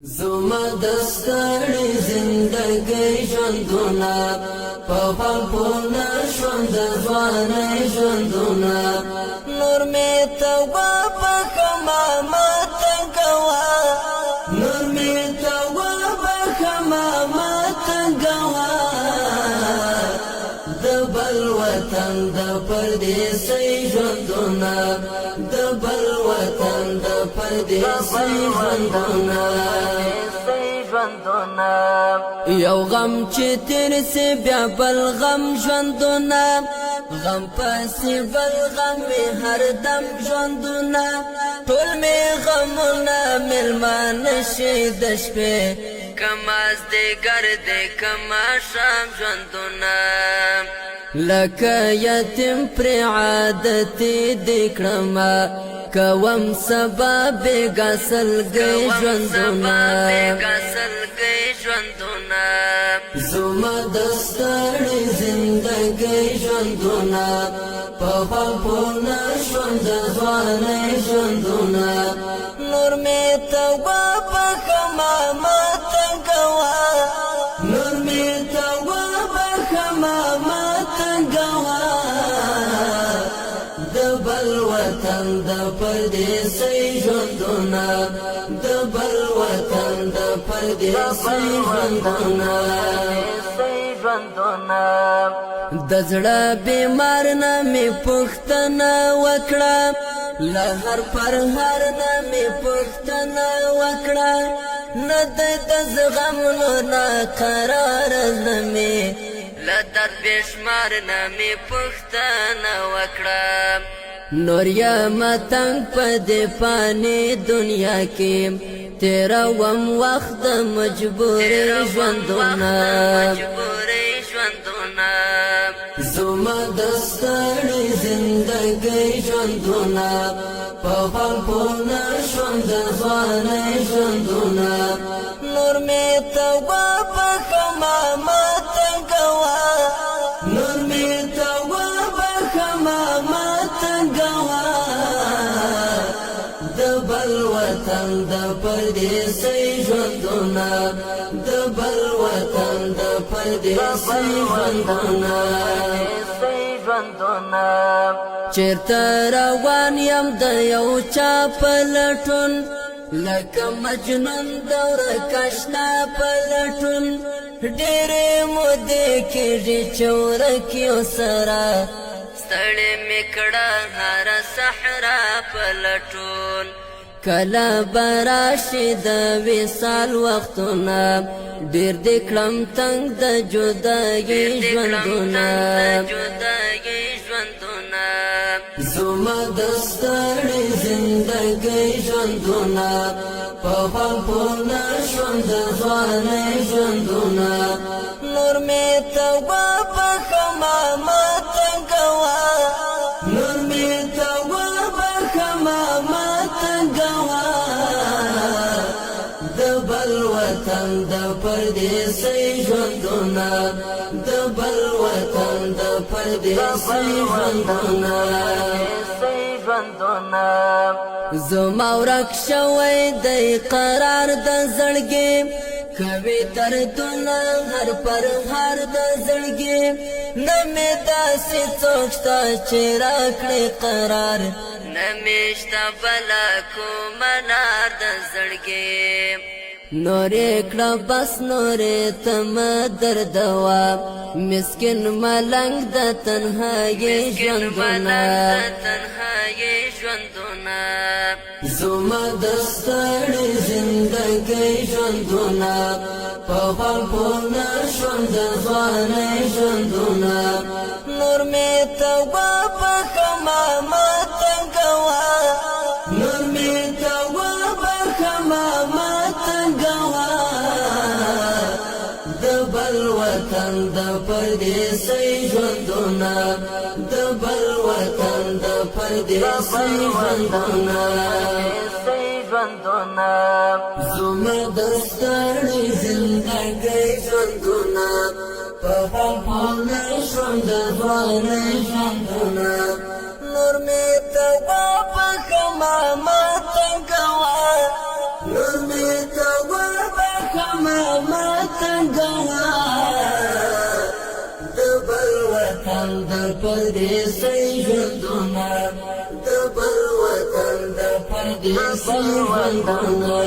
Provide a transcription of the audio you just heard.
زما دستړی زندګۍ ژوندونه په پلپونه ژوند ځوانۍ ژوندونه نور مې توبه بخښمه ماته کوه نور مې توبه بخښمه ماته کوه د بل وطن د پردیسۍ ژوندونه د بل وطن د پردیسۍ ژوندونه یو غم چې تیر سی بیا بل غم ژوندونه غم پسې بل غم می هر دم ژوندونه ټول می غمونه ملمانه شي د شپې کماز دې ګرد کما شام ژوندونه لکه یتیم پر عادت دې کړمه کوم سبا بیگا سلگی ژوندونه زما دستړی زندګۍ ژوندونه په پلپونه ژوند ځوانۍ ژوندونه نور مې توبه بخښمه ماته کوه نور مې توبه بخښمه ماته کوه د بل وطن د پردیسۍ ژوندونه د بل وطن د پردیسۍ ژوندونه د زړه بیمار نه مې پوښتنه وکړه له هر پر هر نه مې پوښتنه وکړه نه د زغمونو نه قرار نه مې له درد بېشمار نه مې پوښتنه وکړه نور یم تنګ په دې فاني دنیا کې تېروم وخت د مجبورۍ ژوندونه زما دستړی زندګۍ ژوندونه په پلپونه ژوند ځوانۍ ژوندونه نور مې توبه بخښمه ماته کوه نور مې توبه بخښمه ماته کوه د بل وطن د پردیسۍ ژوندونه د بل وطن د پردیسۍ ژوندونه چیرته روان یم د یو چا په لټون لکه مجنون د ورکشنا په لټون ډېرې مودې کېږي چې ورک یو سره ستړې مې کړه هره صحرا په لټون کله به راشي د وصال وختونه ډېر دې کړم تنګ د جدایۍ ژوندونه زما دستړی زندګۍ ژوندونه په پلپونه ژوند ځوانۍ ژوندونه نور مې توبه بخښمه ماته کوه نور مې توبه بخښمه ماته کوه د بل وطن د پردیسۍ ژوندونه د بل وطن د پردیسۍ ژوندونه زما ورک شوی دی قرار د زړګي کوي دردونه هر پر هر د زړګي نه مې داسې څوک شته چې راکړي قرار نه مې شته بله کومه لار د زړګي نورې کړه بس نورې ته مه دردوه مسکین ملنګ د تنهایۍ ژوندونه زما دستړی زندګۍ ژوندونه په پلپونه ژوند ځوانۍ ژوندونه نور مې توبه بخښمه ماته کوه نور مې توبه بخښمه ماته کوه د بل وطن د پردیسۍ ژوندونه د بل وطن د پردیسۍ ژوندونه زما دستړی زندګۍ ژوندونه په پلپونه ژوند ځوانۍ ژوندونه نور مې توبه بخښمه ماته کوه نور مې توبه دبل وطن د پردیسۍ ژوندونه دبل وطن د پردیسۍ ژوندونه